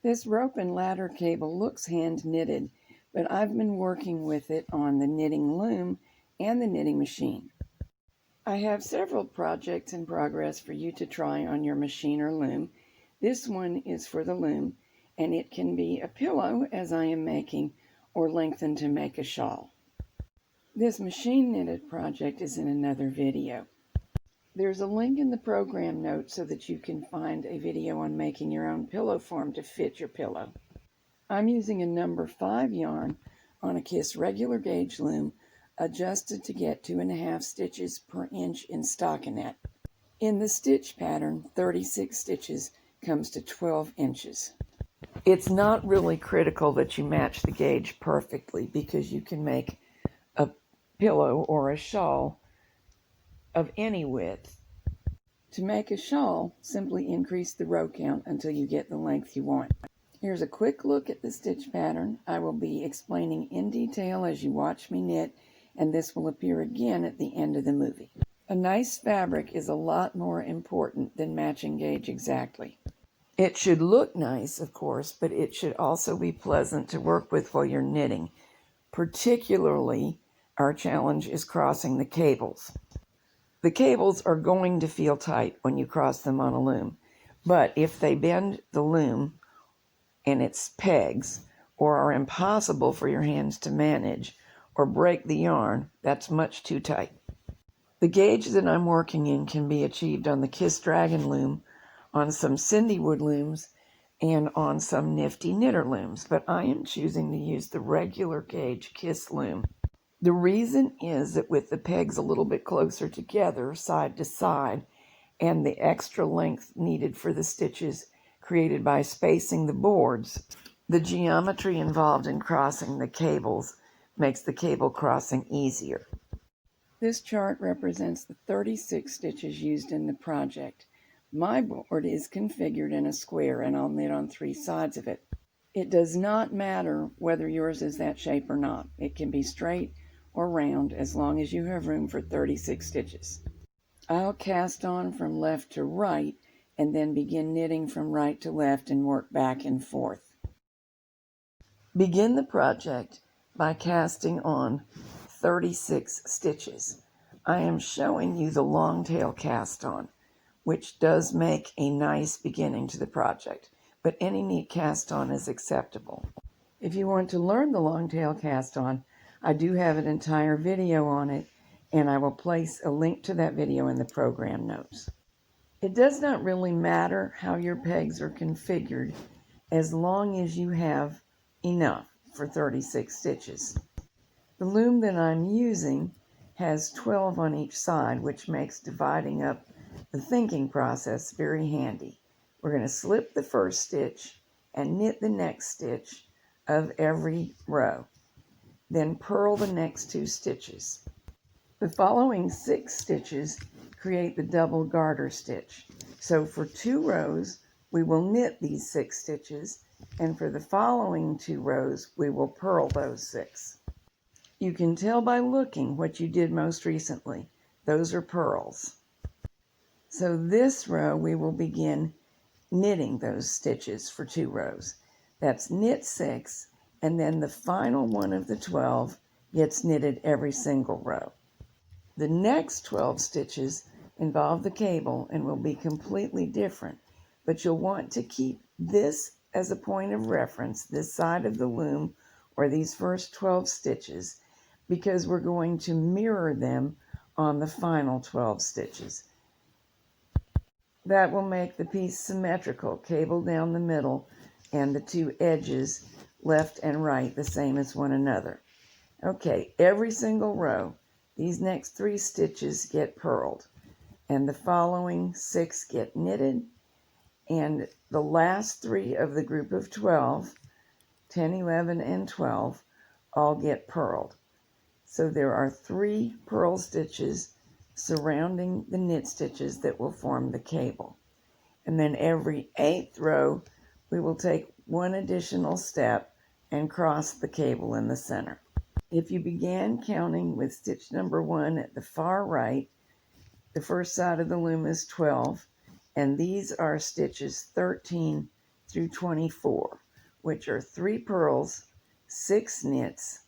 This rope and ladder cable looks hand knitted, but I've been working with it on the knitting loom and the knitting machine. I have several projects in progress for you to try on your machine or loom. This one is for the loom, and it can be a pillow, as I am making, or lengthened to make a shawl. This machine knitted project is in another video. There's a link in the program notes so that you can find a video on making your own pillow form to fit your pillow. I'm using a number 5 yarn on a Kiss regular gauge loom, adjusted to get 2.5 stitches per inch in stockinette. In the stitch pattern, 36 stitches comes to 12 inches. It's not really critical that you match the gauge perfectly, because you can make a pillow or a shawl of any width. To make a shawl, simply increase the row count until you get the length you want. Here's a quick look at the stitch pattern. I will be explaining in detail as you watch me knit, and this will appear again at the end of the movie. A nice fabric is a lot more important than matching gauge exactly. It should look nice, of course, but it should also be pleasant to work with while you're knitting. Particularly, our challenge is crossing the cables. The cables are going to feel tight when you cross them on a loom, but if they bend the loom and its pegs, or are impossible for your hands to manage, or break the yarn, that's much too tight. The gauge that I'm working in can be achieved on the Kiss Dragon loom, on some Cindywood looms, and on some nifty knitter looms, but I am choosing to use the regular gauge Kiss loom. The reason is that with the pegs a little bit closer together, side to side, and the extra length needed for the stitches created by spacing the boards, the geometry involved in crossing the cables makes the cable crossing easier. This chart represents the 36 stitches used in the project. My board is configured in a square, and I'll knit on 3 sides of it. It does not matter whether yours is that shape or not. It can be straight or round as long as you have room for 36 stitches. I'll cast on from left to right and then begin knitting from right to left and work back and forth. Begin the project by casting on 36 stitches. I am showing you the long tail cast on, which does make a nice beginning to the project, but any neat cast on is acceptable. If you want to learn the long tail cast on, I do have an entire video on it, and I will place a link to that video in the program notes. It does not really matter how your pegs are configured as long as you have enough for 36 stitches. The loom that I'm using has 12 on each side, which makes dividing up the thinking process very handy. We're going to slip the first stitch and knit the next stitch of every row. Then purl the next 2 stitches. The following 6 stitches create the double garter stitch. So for 2 rows, we will knit these 6 stitches, and for the following 2 rows, we will purl those 6. You can tell by looking what you did most recently. Those are purls. So this row, we will begin knitting those stitches for 2 rows. That's knit 6, and then the final one of the 12 gets knitted every single row. The next 12 stitches involve the cable and will be completely different, but you'll want to keep this as a point of reference, this side of the loom, or these first 12 stitches, because we're going to mirror them on the final 12 stitches. That will make the piece symmetrical, cable down the middle, and the 2 edges, left and right, the same as one another. Okay, every single row, these next 3 stitches get purled, and the following 6 get knitted, and the last 3 of the group of 12, 10, 11, and 12, all get purled. So there are 3 purl stitches surrounding the knit stitches that will form the cable. And then every 8th row, we will take 1 additional step and cross the cable in the center. If you began counting with stitch number 1 at the far right, the first side of the loom is 12, and these are stitches 13 through 24, which are 3 purls, 6 knits,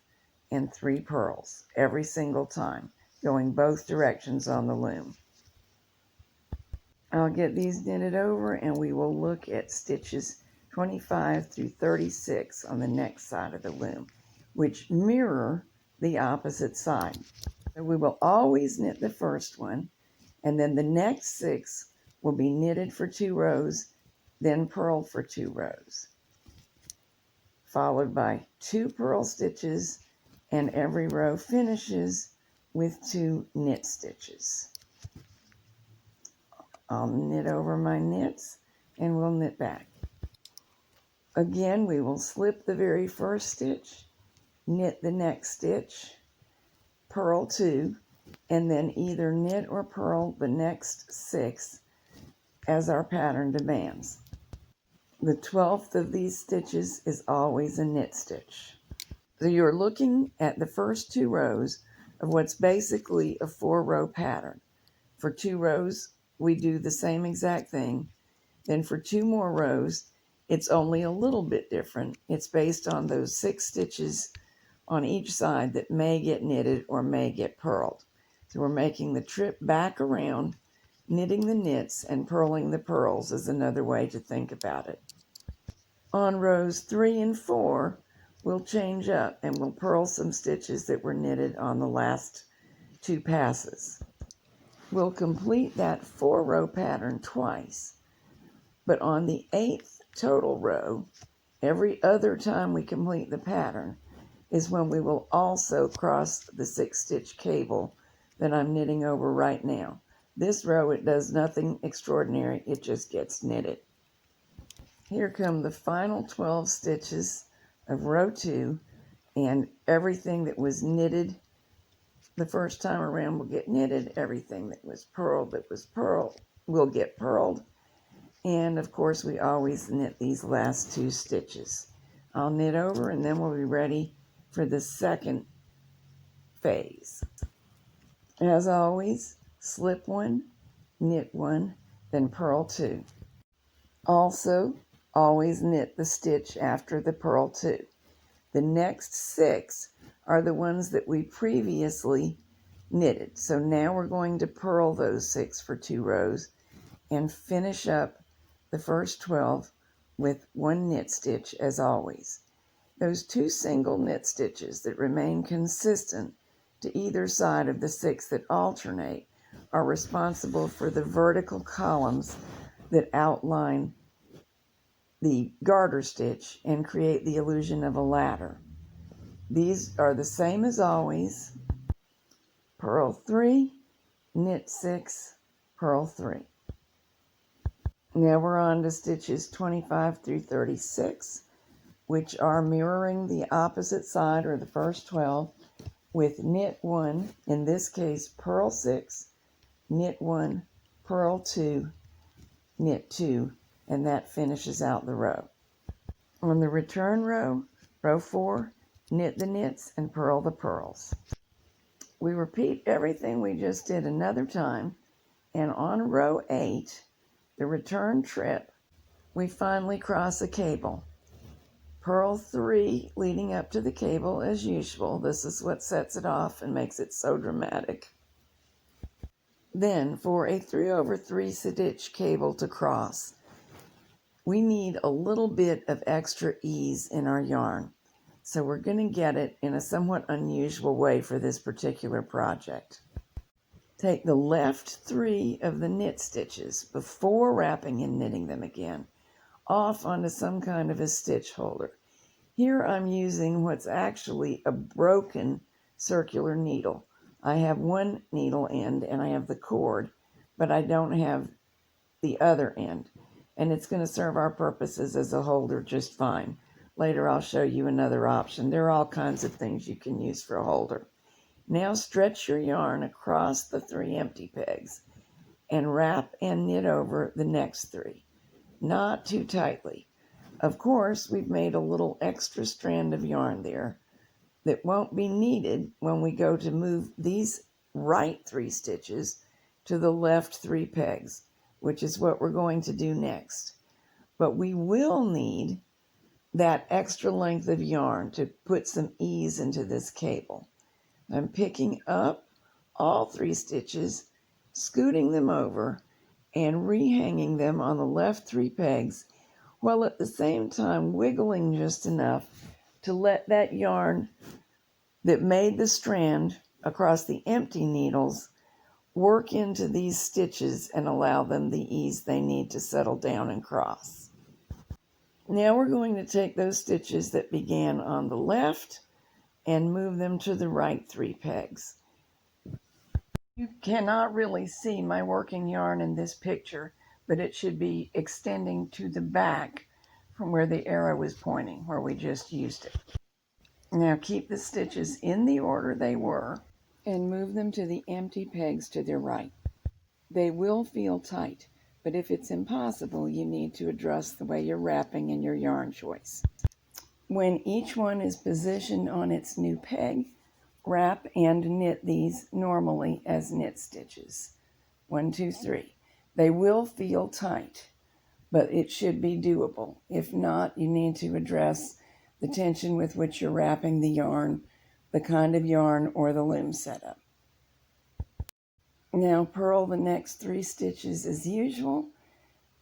and 3 purls every single time, going both directions on the loom. I'll get these knitted over and we will look at stitches 25 through 36 on the next side of the loom, which mirror the opposite side. So we will always knit the first one, and then the next 6 will be knitted for 2 rows, then purled for 2 rows, followed by 2 purl stitches, and every row finishes with 2 knit stitches. I'll knit over my knits and we'll knit back. Again, we will slip the very first stitch, knit the next stitch, purl 2, and then either knit or purl the next 6 as our pattern demands. The 12th of these stitches is always a knit stitch. So you're looking at the first 2 rows of what's basically a 4-row pattern. For 2 rows, we do the same exact thing. Then for 2 more rows, it's only a little bit different. It's based on those 6 stitches on each side that may get knitted or may get purled. So we're making the trip back around, knitting the knits and purling the purls is another way to think about it. On rows 3 and 4, we'll change up and we'll purl some stitches that were knitted on the last 2 passes. We'll complete that 4-row pattern twice, but on the 8th total row, every other time we complete the pattern is when we will also cross the 6-stitch cable that I'm knitting over right now. This row, it does nothing extraordinary, it just gets knitted. Here come the final 12 stitches of row 2, and everything that was knitted the first time around will get knitted. Everything that was purled will get purled. And of course, we always knit these last 2 stitches. I'll knit over and then we'll be ready for the second phase. As always, slip 1, knit 1, then purl 2. Also, always knit the stitch after the purl 2. The next 6 are the ones that we previously knitted. So now we're going to purl those 6 for 2 rows and finish up the first 12 with 1 knit stitch as always. Those 2 single knit stitches that remain consistent to either side of the 6 that alternate are responsible for the vertical columns that outline the garter stitch and create the illusion of a ladder. These are the same as always. Purl 3, knit 6, purl 3. Now we're on to stitches 25 through 36, which are mirroring the opposite side or the first 12 with knit 1, in this case purl 6, knit 1, purl 2, knit 2, and that finishes out the row. On the return row, row 4, knit the knits and purl the purls. We repeat everything we just did another time, and on row 8, the return trip, we finally cross a cable. Purl 3 leading up to the cable as usual. This is what sets it off and makes it so dramatic. Then for a 3/3 stitch cable to cross, we need a little bit of extra ease in our yarn. So we're going to get it in a somewhat unusual way for this particular project. Take the left 3 of the knit stitches before wrapping and knitting them again off onto some kind of a stitch holder. Here I'm using what's actually a broken circular needle. I have one needle end and I have the cord, but I don't have the other end. And it's going to serve our purposes as a holder just fine. Later I'll show you another option. There are all kinds of things you can use for a holder. Now stretch your yarn across the 3 empty pegs and wrap and knit over the next 3. Not too tightly. Of course, we've made a little extra strand of yarn there that won't be needed when we go to move these right 3 stitches to the left 3 pegs, which is what we're going to do next. but we will need that extra length of yarn to put some ease into this cable. I'm picking up all 3 stitches, scooting them over, and rehanging them on the left 3 pegs, while at the same time wiggling just enough to let that yarn that made the strand across the empty needles work into these stitches and allow them the ease they need to settle down and cross. Now we're going to take those stitches that began on the left and move them to the right 3 pegs. You cannot really see my working yarn in this picture, but it should be extending to the back from where the arrow is pointing, where we just used it. Now keep the stitches in the order they were and move them to the empty pegs to their right. They will feel tight, but if it's impossible, you need to adjust the way you're wrapping and your yarn choice. When each one is positioned on its new peg, wrap and knit these normally as knit stitches. 1, 2, 3. They will feel tight, but it should be doable. If not, you need to address the tension with which you're wrapping the yarn, the kind of yarn, or the loom setup. Now purl the next 3 stitches as usual,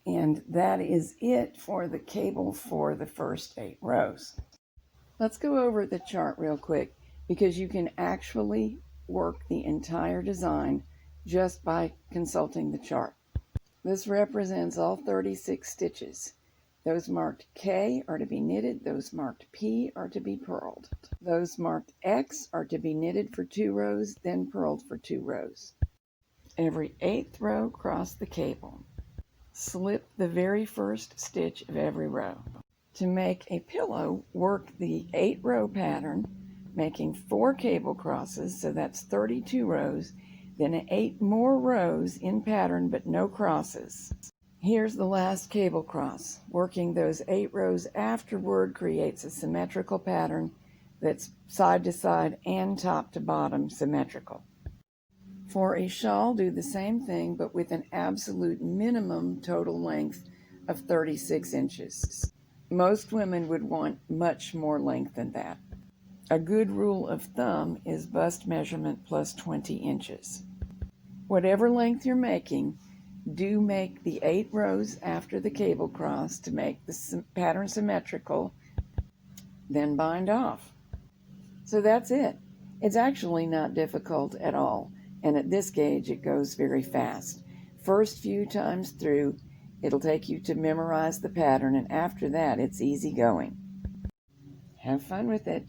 and that is it for the cable for the first 8 rows. Let's go over the chart real quick, because you can actually work the entire design just by consulting the chart. This represents all 36 stitches. Those marked K are to be knitted, those marked P are to be purled. Those marked X are to be knitted for 2 rows, then purled for 2 rows. Every 8th row, cross the cable. Slip the very first stitch of every row. To make a pillow, work the 8-row pattern, making 4 cable crosses, so that's 32 rows, then 8 more rows in pattern but no crosses. Here's the last cable cross. Working those 8 rows afterward creates a symmetrical pattern that's side to side and top to bottom symmetrical. For a shawl, do the same thing, but with an absolute minimum total length of 36 inches. Most women would want much more length than that. A good rule of thumb is bust measurement plus 20 inches. Whatever length you're making, do make the 8 rows after the cable cross to make the pattern symmetrical, then bind off. So that's it. It's actually not difficult at all, and at this gauge it goes very fast. First few times through, it'll take you to memorize the pattern, and after that it's easy going. Have fun with it.